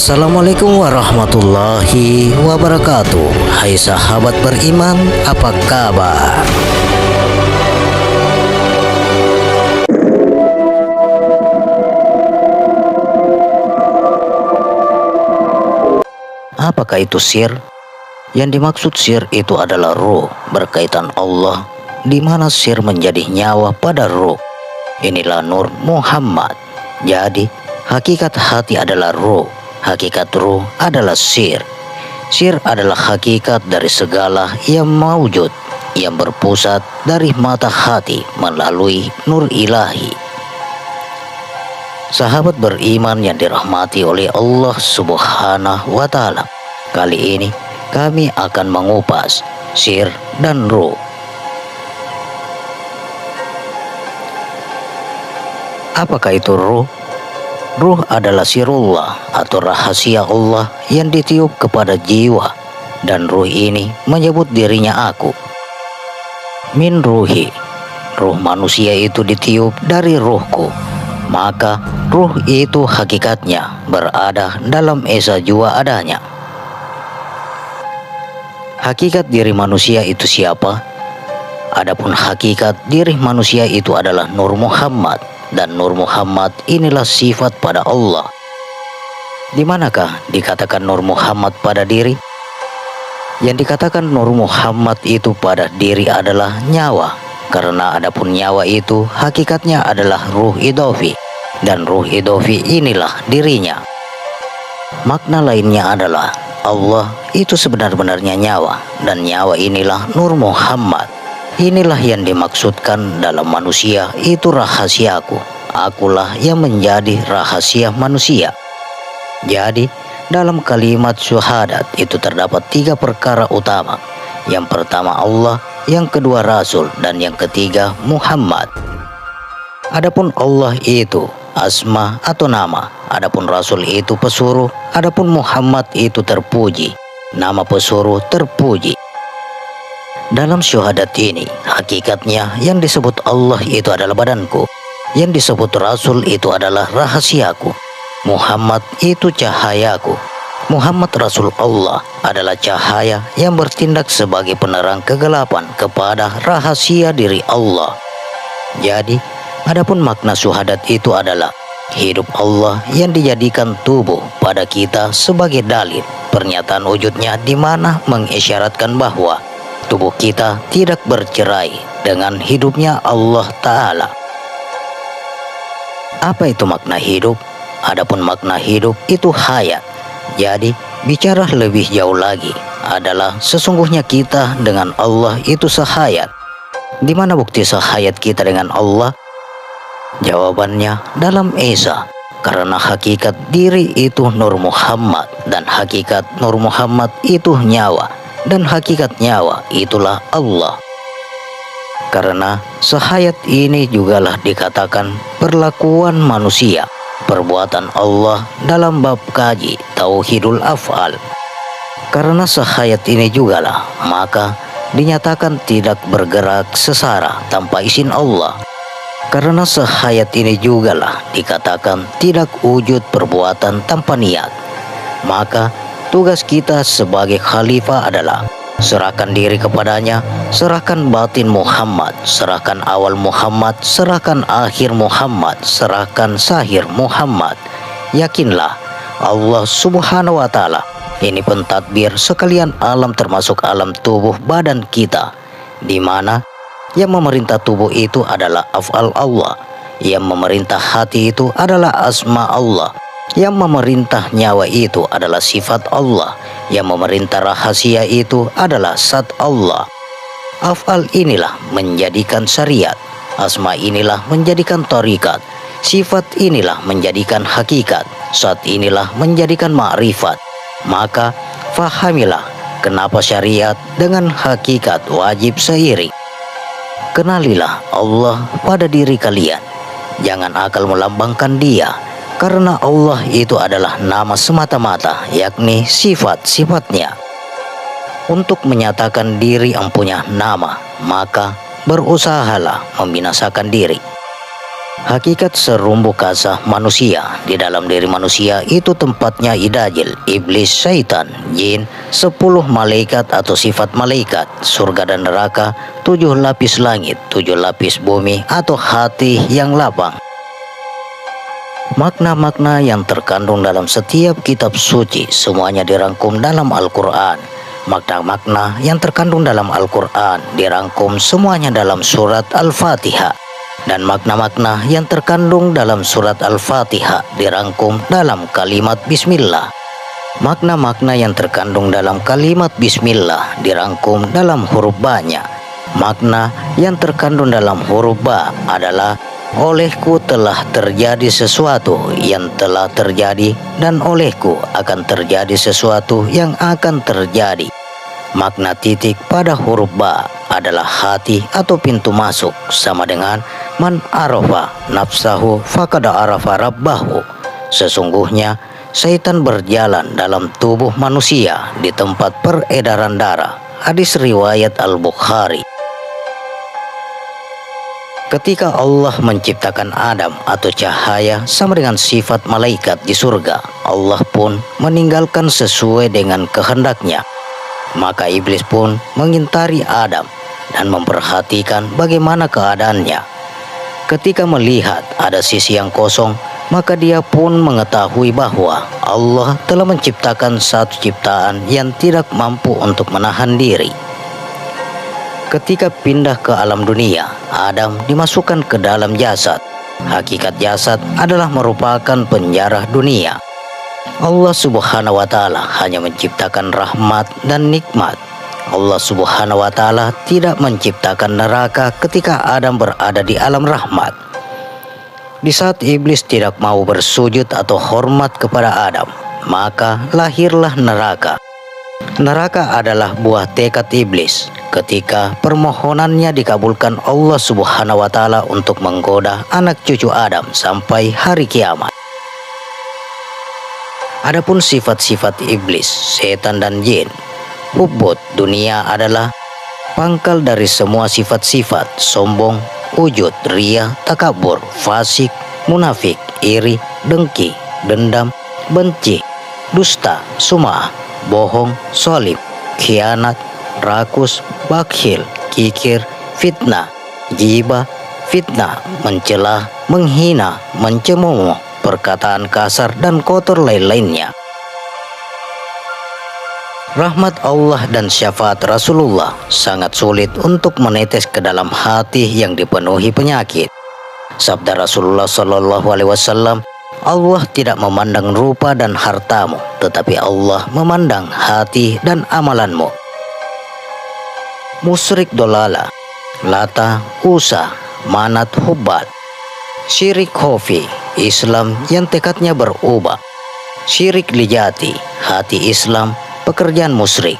Assalamualaikum warahmatullahi wabarakatuh. Hai sahabat beriman, apa kabar? Apakah itu sir? Yang dimaksud sir itu adalah ruh berkaitan Allah, di mana sir menjadi nyawa pada ruh. Inilah Nur Muhammad. Jadi hakikat hati adalah ruh, hakikat ruh adalah sir. Sir adalah hakikat dari segala yang maujud, yang berpusat dari mata hati melalui nur ilahi. Sahabat beriman yang dirahmati oleh Allah Subhanahu wa Ta'ala, kali ini kami akan mengupas sir dan ruh. Apakah itu ruh? Ruh adalah sirullah atau rahasia Allah yang ditiup kepada jiwa, dan ruh ini menyebut dirinya aku. Min ruhi, ruh manusia itu ditiup dari ruhku, maka ruh itu hakikatnya berada dalam esa jua adanya. Hakikat diri manusia itu siapa? Adapun hakikat diri manusia itu adalah Nur Muhammad, dan Nur Muhammad inilah sifat pada Allah. Di manakah dikatakan Nur Muhammad pada diri? Yang dikatakan Nur Muhammad itu pada diri adalah nyawa, karena adapun nyawa itu hakikatnya adalah ruh idofi, dan ruh idofi inilah dirinya. Makna lainnya adalah Allah itu sebenar-benarnya nyawa, dan nyawa inilah Nur Muhammad. Inilah yang dimaksudkan dalam manusia itu rahasiaku. Akulah yang menjadi rahasia manusia. Jadi dalam kalimat syuhadat itu terdapat 3 perkara utama. Yang pertama Allah, yang kedua Rasul, dan yang ketiga Muhammad. Adapun Allah itu asma atau nama, adapun Rasul itu pesuruh, adapun Muhammad itu terpuji, nama pesuruh terpuji. Dalam syuhadat ini, hakikatnya yang disebut Allah itu adalah badanku, yang disebut Rasul itu adalah rahasiaku, Muhammad itu cahayaku. Muhammad Rasul Allah adalah cahaya yang bertindak sebagai penerang kegelapan kepada rahasia diri Allah. Jadi, adapun makna syuhadat itu adalah hidup Allah yang dijadikan tubuh pada kita sebagai dalil pernyataan wujudnya, di mana mengisyaratkan bahwa tubuh kita tidak bercerai dengan hidupnya Allah Ta'ala. Apa itu makna hidup? Adapun makna hidup itu hayat. Jadi bicara lebih jauh lagi adalah sesungguhnya kita dengan Allah itu sehayat. Di mana bukti sehayat kita dengan Allah? Jawabannya dalam Esa, karena hakikat diri itu Nur Muhammad, dan hakikat Nur Muhammad itu nyawa, dan hakikat nyawa itulah Allah. Karena sehayat ini jugalah dikatakan perlakuan manusia, perbuatan Allah dalam bab kaji Tauhidul Af'al. Karena sehayat ini jugalah maka dinyatakan tidak bergerak sesara tanpa izin Allah. Karena sehayat ini jugalah dikatakan tidak wujud perbuatan tanpa niat. Maka tugas kita sebagai khalifah adalah serahkan diri kepadanya, serahkan batin Muhammad, serahkan awal Muhammad, serahkan akhir Muhammad, serahkan sahir Muhammad. Yakinlah Allah Subhanahu wa Ta'ala ini pentadbir sekalian alam termasuk alam tubuh badan kita, di mana yang memerintah tubuh itu adalah af'al Allah, yang memerintah hati itu adalah asma Allah, yang memerintah nyawa itu adalah sifat Allah, yang memerintah rahasia itu adalah zat Allah. Af'al inilah menjadikan syariat, asma inilah menjadikan tarikat, sifat inilah menjadikan hakikat, zat inilah menjadikan ma'rifat. Maka fahamilah kenapa syariat dengan hakikat wajib seiring. Kenalilah Allah pada diri kalian, jangan akal melambangkan Dia, karena Allah itu adalah nama semata-mata, yakni sifat-sifatnya. Untuk menyatakan diri yang punya nama, maka berusahalah membinasakan diri. Hakikat serumbu kasah manusia. Di dalam diri manusia itu tempatnya idajil, iblis, syaitan, jin, 10 malaikat atau sifat malaikat, surga dan neraka, 7 lapis langit, 7 lapis bumi atau hati yang lapang. Makna-makna yang terkandung dalam setiap kitab suci semuanya dirangkum dalam Al-Quran. Makna-makna yang terkandung dalam Al-Quran dirangkum semuanya dalam surat Al-Fatihah. Dan makna-makna yang terkandung dalam surat Al-Fatihah dirangkum dalam kalimat Bismillah. Makna-makna yang terkandung dalam kalimat Bismillah dirangkum dalam huruf ba-nya. Makna yang terkandung dalam huruf ba adalah olehku telah terjadi sesuatu yang telah terjadi dan olehku akan terjadi sesuatu yang akan terjadi. Makna titik pada huruf ba adalah hati atau pintu masuk, sama dengan man arafa nafsahu faqad arafa rabbahu. Sesungguhnya syaitan berjalan dalam tubuh manusia di tempat peredaran darah. Hadis riwayat Al-Bukhari. Ketika Allah menciptakan Adam atau cahaya sama dengan sifat malaikat di surga, Allah pun meninggalkan sesuai dengan kehendaknya. Maka iblis pun mengintari Adam dan memperhatikan bagaimana keadaannya. Ketika melihat ada sisi yang kosong, maka dia pun mengetahui bahwa Allah telah menciptakan satu ciptaan yang tidak mampu untuk menahan diri. Ketika pindah ke alam dunia, Adam dimasukkan ke dalam jasad. Hakikat jasad adalah merupakan penjara dunia. Allah Subhanahu wa Ta'ala hanya menciptakan rahmat dan nikmat. Allah Subhanahu wa Ta'ala tidak menciptakan neraka ketika Adam berada di alam rahmat. Di saat iblis tidak mau bersujud atau hormat kepada Adam, maka lahirlah neraka. Neraka adalah buah tekad iblis ketika permohonannya dikabulkan Allah Subhanahu wa Ta'ala untuk menggoda anak cucu Adam sampai hari kiamat. Adapun sifat-sifat iblis, setan dan jin, hubbud dunia adalah pangkal dari semua sifat-sifat sombong, ujud, riya, takabur, fasik, munafik, iri, dengki, dendam, benci, dusta, sum'ah, bohong, solim, khianat, rakus, bakhil, kikir, fitnah, ghibah, fitnah, mencela, menghina, mencemooh, perkataan kasar dan kotor lain-lainnya. Rahmat Allah dan syafaat Rasulullah sangat sulit untuk menetes ke dalam hati yang dipenuhi penyakit. Sabda Rasulullah Shallallahu Alaihi Wasallam, Allah tidak memandang rupa dan hartamu, tetapi Allah memandang hati dan amalanmu. Musyrik dolala, Lata, Usa, Manat, Hubal. Syirik khofi, Islam yang tekadnya berubah. Syirik lijati, hati Islam, pekerjaan musyrik.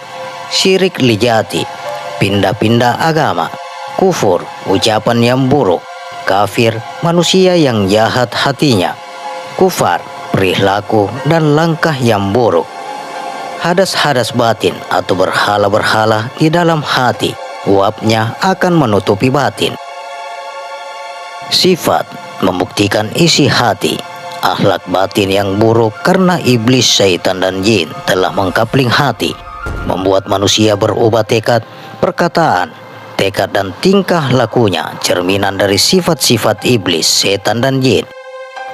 Syirik lijati, pindah-pindah agama. Kufur, ucapan yang buruk. Kafir, manusia yang jahat hatinya. Kufar, perilaku dan langkah yang buruk. Hadas-hadas batin atau berhala-berhala di dalam hati, uapnya akan menutupi batin. Sifat membuktikan isi hati. Akhlak batin yang buruk karena iblis, syaitan dan jin telah mengkapling hati, membuat manusia berubah tekad, perkataan, tekad dan tingkah lakunya cerminan dari sifat-sifat iblis, setan dan jin.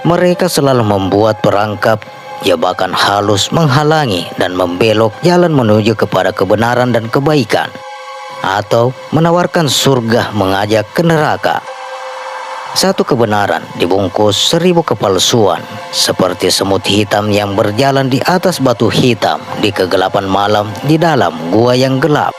Mereka selalu membuat perangkap, jebakan halus menghalangi dan membelok jalan menuju kepada kebenaran dan kebaikan, atau menawarkan surga mengajak ke neraka. Satu kebenaran dibungkus 1000 kepalsuan, seperti semut hitam yang berjalan di atas batu hitam di kegelapan malam di dalam gua yang gelap.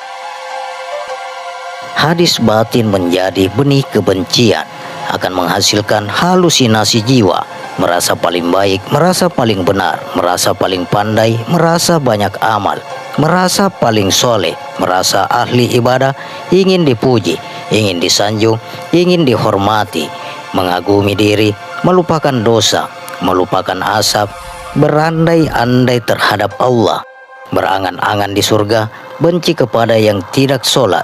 Hadis batin menjadi benih kebencian, akan menghasilkan halusinasi jiwa, merasa paling baik, merasa paling benar, merasa paling pandai, merasa banyak amal, merasa paling soleh, merasa ahli ibadah, ingin dipuji, ingin disanjung, ingin dihormati, mengagumi diri, melupakan dosa, melupakan asap, berandai-andai terhadap Allah, berangan-angan di surga, benci kepada yang tidak sholat,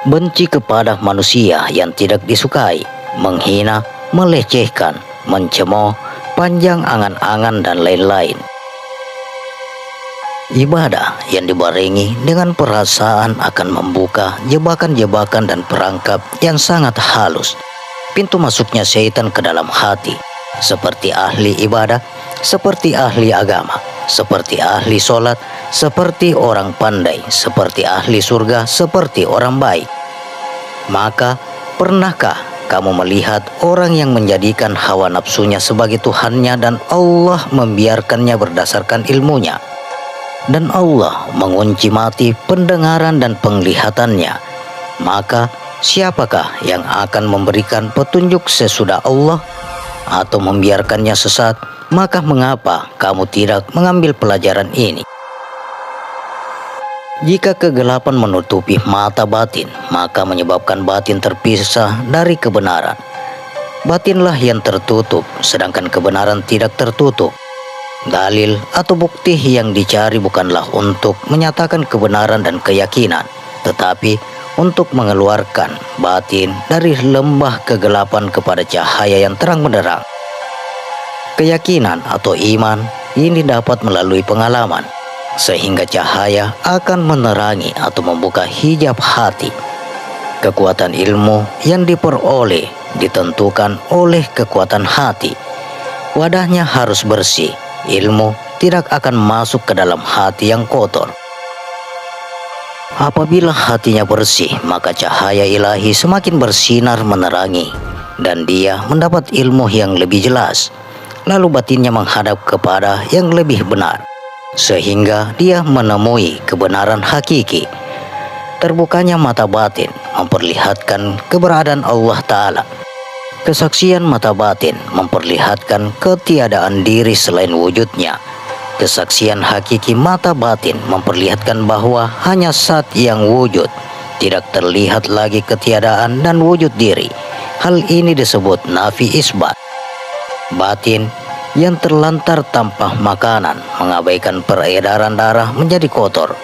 benci kepada manusia yang tidak disukai, menghina, melecehkan, mencemooh, panjang angan-angan dan lain-lain. Ibadah yang dibarengi dengan perasaan akan membuka jebakan-jebakan dan perangkap yang sangat halus, pintu masuknya syaitan ke dalam hati, seperti ahli ibadah, seperti ahli agama, seperti ahli sholat, seperti orang pandai, seperti ahli surga, seperti orang baik. Maka, pernahkah kamu melihat orang yang menjadikan hawa nafsunya sebagai Tuhannya dan Allah membiarkannya berdasarkan ilmunya? Dan Allah mengunci mati pendengaran dan penglihatannya. Maka siapakah yang akan memberikan petunjuk sesudah Allah atau membiarkannya sesat? Maka mengapa kamu tidak mengambil pelajaran ini? Jika kegelapan menutupi mata batin, maka menyebabkan batin terpisah dari kebenaran. Batinlah yang tertutup, sedangkan kebenaran tidak tertutup. Dalil atau bukti yang dicari bukanlah untuk menyatakan kebenaran dan keyakinan, tetapi untuk mengeluarkan batin dari lembah kegelapan kepada cahaya yang terang benderang. Keyakinan atau iman ini dapat melalui pengalaman, sehingga cahaya akan menerangi atau membuka hijab hati. Kekuatan ilmu yang diperoleh ditentukan oleh kekuatan hati. Wadahnya harus bersih. Ilmu tidak akan masuk ke dalam hati yang kotor. Apabila hatinya bersih, maka cahaya ilahi semakin bersinar menerangi, dan dia mendapat ilmu yang lebih jelas. Lalu batinnya menghadap kepada yang lebih benar, sehingga dia menemui kebenaran hakiki. Terbukanya mata batin memperlihatkan keberadaan Allah Ta'ala. Kesaksian mata batin memperlihatkan ketiadaan diri selain wujudnya. Kesaksian hakiki mata batin memperlihatkan bahwa hanya Zat yang wujud, tidak terlihat lagi ketiadaan dan wujud diri. Hal ini disebut nafi isbat. Batin yang terlantar tanpa makanan mengabaikan peredaran darah menjadi kotor.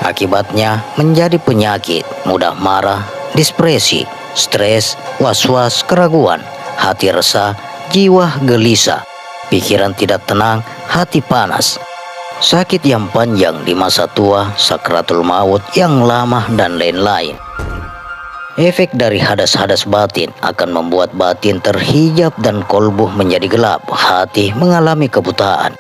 Akibatnya menjadi penyakit, mudah marah, depresi, stres, was-was, keraguan, hati resah, jiwa gelisah, pikiran tidak tenang, hati panas, sakit yang panjang di masa tua, sakratul maut yang lama, dan lain-lain. Efek dari hadas-hadas batin akan membuat batin terhijab dan kolbu menjadi gelap, hati mengalami kebutaan.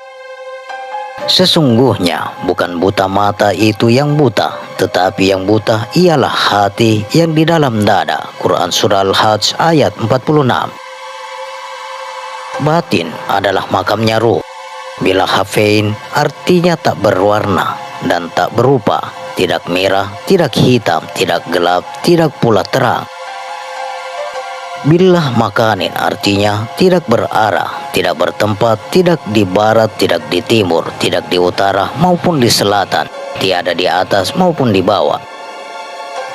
Sesungguhnya bukan buta mata itu yang buta, tetapi yang buta ialah hati yang di dalam dada. Quran Surah Al-Hajj ayat 46. Batin adalah makamnya ruh. Bila hafein artinya tak berwarna dan tak berupa, tidak merah, tidak hitam, tidak gelap, tidak pula terang. Billah makanin artinya tidak berarah, tidak bertempat, tidak di barat, tidak di timur, tidak di utara maupun di selatan, tiada di atas maupun di bawah.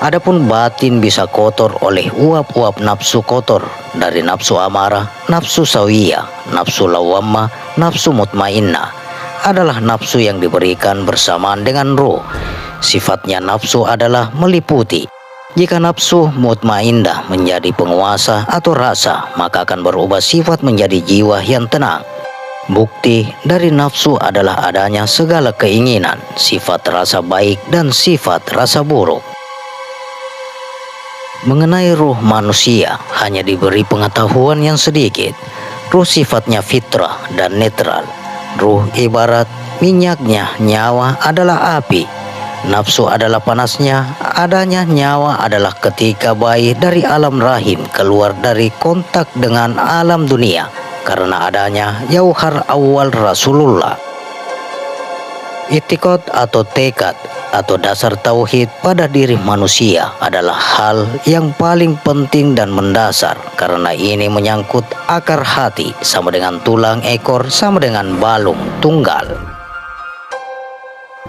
Adapun batin bisa kotor oleh uap-uap nafsu kotor dari nafsu amarah, nafsu sawiyah, nafsu lawamah, nafsu mutmainnah. Adalah nafsu yang diberikan bersamaan dengan ruh. Sifatnya nafsu adalah meliputi. Jika nafsu mutmainnah menjadi penguasa atau rasa, maka akan berubah sifat menjadi jiwa yang tenang. Bukti dari nafsu adalah adanya segala keinginan, sifat rasa baik dan sifat rasa buruk. Mengenai ruh manusia hanya diberi pengetahuan yang sedikit. Ruh sifatnya fitrah dan netral. Ruh ibarat minyaknya, nyawa adalah api. Nafsu adalah panasnya, adanya nyawa adalah ketika bayi dari alam rahim keluar dari kontak dengan alam dunia karena adanya jauhar awal Rasulullah. Itikad atau tekad atau dasar tauhid pada diri manusia adalah hal yang paling penting dan mendasar karena ini menyangkut akar hati sama dengan tulang ekor sama dengan balung tunggal.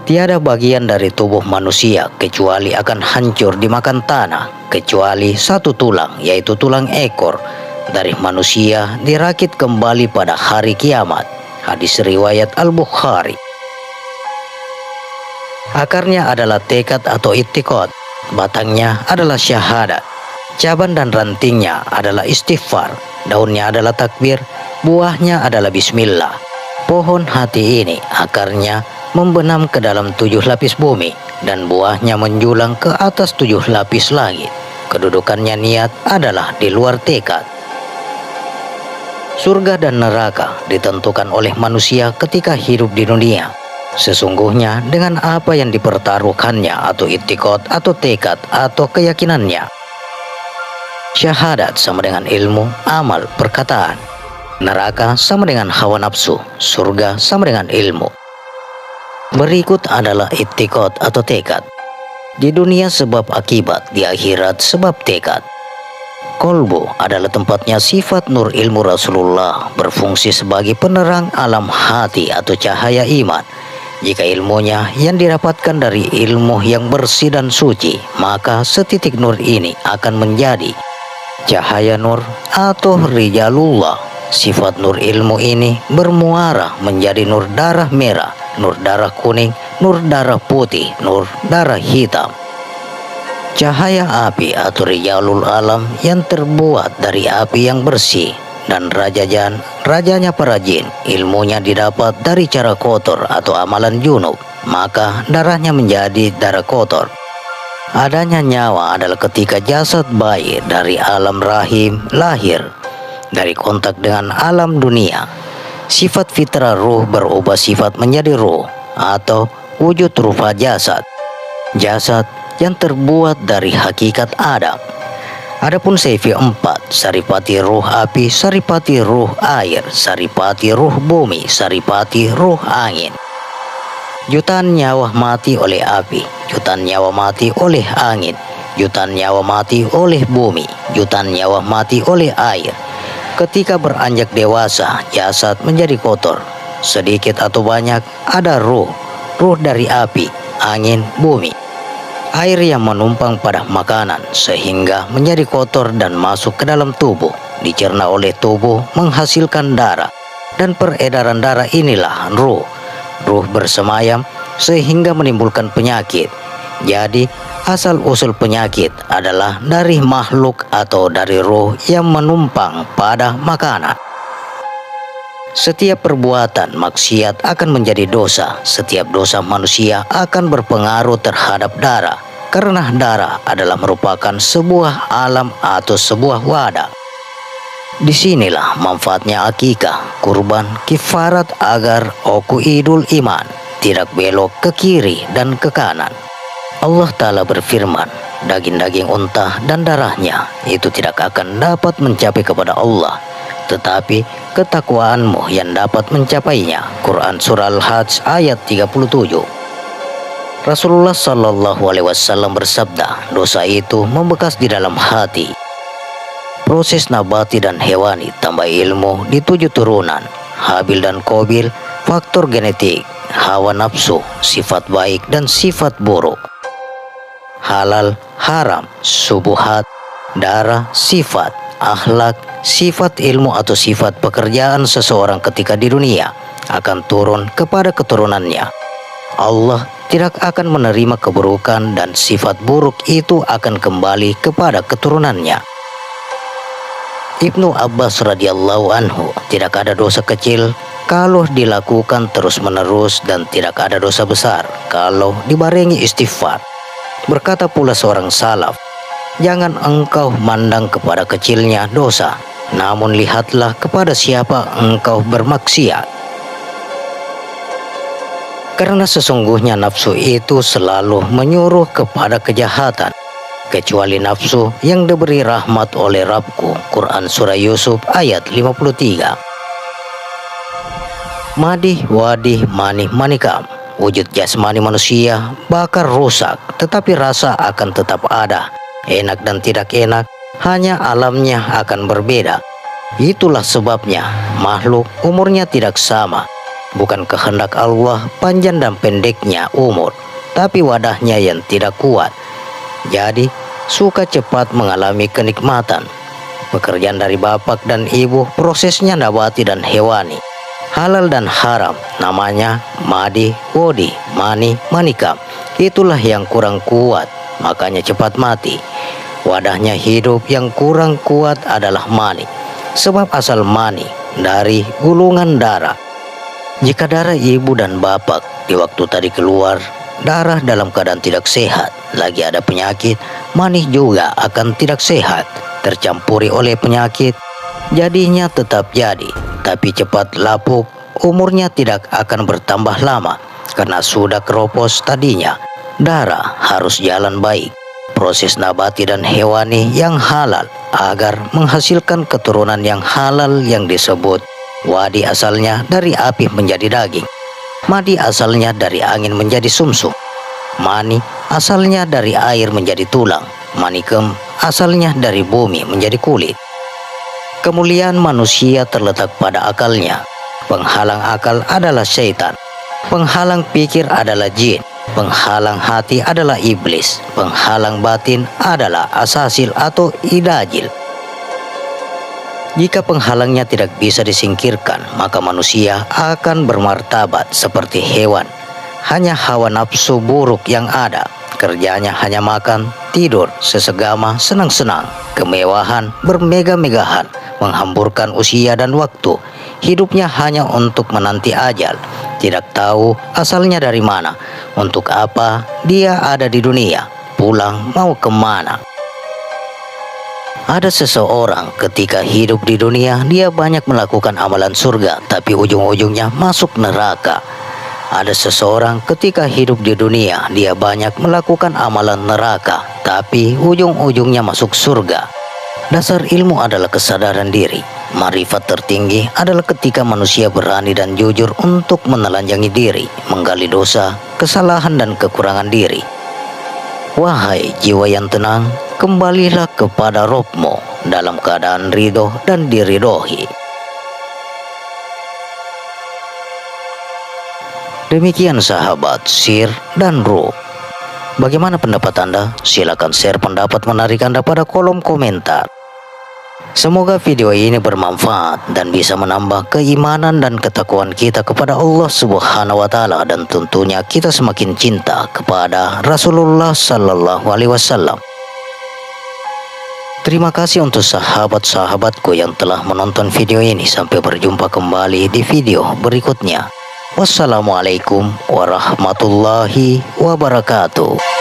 Tiada bagian dari tubuh manusia kecuali akan hancur dimakan tanah, kecuali satu tulang, yaitu tulang ekor dari manusia dirakit kembali pada hari kiamat. Hadis riwayat Al-Bukhari. Akarnya adalah tekad atau i'tiqad, batangnya adalah syahadat, cabang dan rantingnya adalah istighfar, daunnya adalah takbir, buahnya adalah bismillah. Pohon hati ini akarnya membenam ke dalam 7 lapis bumi dan buahnya menjulang ke atas 7 lapis langit. Kedudukannya niat adalah di luar tekad. Surga dan neraka ditentukan oleh manusia ketika hidup di dunia. Sesungguhnya dengan apa yang dipertaruhkannya atau itikad atau tekad atau keyakinannya. Syahadat sama dengan ilmu, amal, perkataan. Neraka sama dengan hawa nafsu, surga sama dengan ilmu. Berikut adalah itikad atau tekad. Di dunia sebab akibat, di akhirat sebab tekad. Kolbu adalah tempatnya sifat nur ilmu Rasulullah, berfungsi sebagai penerang alam hati atau cahaya iman. Jika ilmunya yang didapatkan dari ilmu yang bersih dan suci, maka setitik nur ini akan menjadi cahaya nur atau rijalullah. Sifat nur ilmu ini bermuara menjadi nur darah merah, nur darah kuning, nur darah putih, nur darah hitam. Cahaya api atau rijalul alam yang terbuat dari api yang bersih. Dan Raja Jan, rajanya para jin, ilmunya didapat dari cara kotor atau amalan junub, maka darahnya menjadi darah kotor. Adanya nyawa adalah ketika jasad bayi dari alam rahim lahir, dari kontak dengan alam dunia. Sifat fitrah ruh berubah sifat menjadi ruh atau wujud rupa jasad. Jasad yang terbuat dari hakikat Adam. Adapun Seifi 4, Saripati ruh api, Saripati ruh air, Saripati ruh bumi, Saripati ruh angin. Jutaan nyawa mati oleh api, jutaan nyawa mati oleh angin, jutaan nyawa mati oleh bumi, jutaan nyawa mati oleh air. Ketika beranjak dewasa, jasad menjadi kotor. Sedikit atau banyak ada ruh dari api, angin, bumi. Air yang menumpang pada makanan sehingga menjadi kotor dan masuk ke dalam tubuh, dicerna oleh tubuh menghasilkan darah, dan peredaran darah inilah ruh bersemayam sehingga menimbulkan penyakit. Jadi asal usul penyakit adalah dari makhluk atau dari ruh yang menumpang pada makanan. Setiap perbuatan maksiat akan menjadi dosa. Setiap dosa manusia akan berpengaruh terhadap darah, karena darah adalah merupakan sebuah alam atau sebuah wadah. Disinilah manfaatnya akikah, kurban, kifarat agar idul iman tidak belok ke kiri dan ke kanan. Allah Ta'ala berfirman, daging-daging unta dan darahnya itu tidak akan dapat mencapai kepada Allah, tetapi ketakwaanmu yang dapat mencapainya. Quran Surah Al-Hajj ayat 37. Rasulullah Sallallahu Alaihi Wasallam bersabda, dosa itu membekas di dalam hati. Proses nabati dan hewani tambah ilmu di 7 turunan, Habil dan Qabil, faktor genetik, hawa nafsu, sifat baik dan sifat buruk, halal, haram, subuhat, darah, sifat, akhlak, sifat ilmu atau sifat pekerjaan seseorang ketika di dunia akan turun kepada keturunannya. Allah tidak akan menerima keburukan dan sifat buruk itu akan kembali kepada keturunannya. Ibnu Abbas radhiyallahu anhu, tidak ada dosa kecil kalau dilakukan terus-menerus dan tidak ada dosa besar kalau dibarengi istighfar. Berkata pula seorang salaf, jangan engkau mandang kepada kecilnya dosa, namun lihatlah kepada siapa engkau bermaksiat. Karena sesungguhnya nafsu itu selalu menyuruh kepada kejahatan, kecuali nafsu yang diberi rahmat oleh Rabbku. Quran Surah Yusuf ayat 53. Madih, wadih, manih, manikam. Wujud jasmani manusia bakal rusak, tetapi rasa akan tetap ada. Enak dan tidak enak, hanya alamnya akan berbeda. Itulah sebabnya makhluk umurnya tidak sama. Bukan kehendak Allah panjang dan pendeknya umur, tapi wadahnya yang tidak kuat. Jadi suka cepat mengalami kenikmatan. Pekerjaan dari bapak dan ibu prosesnya nabati dan hewani. Halal dan haram namanya madi, wodi, mani, manikam. Itulah yang kurang kuat, makanya cepat mati. Wadahnya hidup yang kurang kuat adalah mani. sebab asal mani dari gulungan darah. Jika darah ibu dan bapak di waktu tadi keluar, darah dalam keadaan tidak sehat, lagi ada penyakit, mani juga akan tidak sehat, tercampuri oleh penyakit, jadinya tetap jadi, tapi cepat lapuk, umurnya tidak akan bertambah lama, karena sudah keropos tadinya. Darah harus jalan baik, proses nabati dan hewani yang halal, agar menghasilkan keturunan yang halal yang disebut wadi asalnya dari api menjadi daging, madi asalnya dari angin menjadi sumsum, mani asalnya dari air menjadi tulang, manikem asalnya dari bumi menjadi kulit. Kemuliaan manusia terletak pada akalnya. Penghalang akal adalah syaitan, penghalang pikir adalah jin, penghalang hati adalah iblis, penghalang batin adalah asasil atau idajil. Jika penghalangnya tidak bisa disingkirkan, maka manusia akan bermartabat seperti hewan. Hanya hawa nafsu buruk yang ada, kerjanya hanya makan, tidur, sesegama, senang-senang, kemewahan, bermegah-megahan, menghamburkan usia dan waktu. Hidupnya hanya untuk menanti ajal, tidak tahu asalnya dari mana, untuk apa dia ada di dunia, pulang mau kemana. Ada seseorang ketika hidup di dunia, dia banyak melakukan amalan surga, tapi ujung-ujungnya masuk neraka. Ada seseorang ketika hidup di dunia, dia banyak melakukan amalan neraka, tapi ujung-ujungnya masuk surga. Dasar ilmu adalah kesadaran diri. Marifat tertinggi adalah ketika manusia berani dan jujur untuk menelanjangi diri, menggali dosa, kesalahan dan kekurangan diri. Wahai jiwa yang tenang, kembalilah kepada Robmu dalam keadaan ridho dan diridhoi. Demikian sahabat Sir dan Ruh. Bagaimana pendapat Anda? Silakan share pendapat menarik Anda pada kolom komentar. Semoga video ini bermanfaat dan bisa menambah keimanan dan ketakwaan kita kepada Allah Subhanahu wa Ta'ala, dan tentunya kita semakin cinta kepada Rasulullah Sallallahu Alaihi Wasallam. Terima kasih untuk sahabat-sahabatku yang telah menonton video ini. Sampai berjumpa kembali di video berikutnya. Wassalamualaikum warahmatullahi wabarakatuh.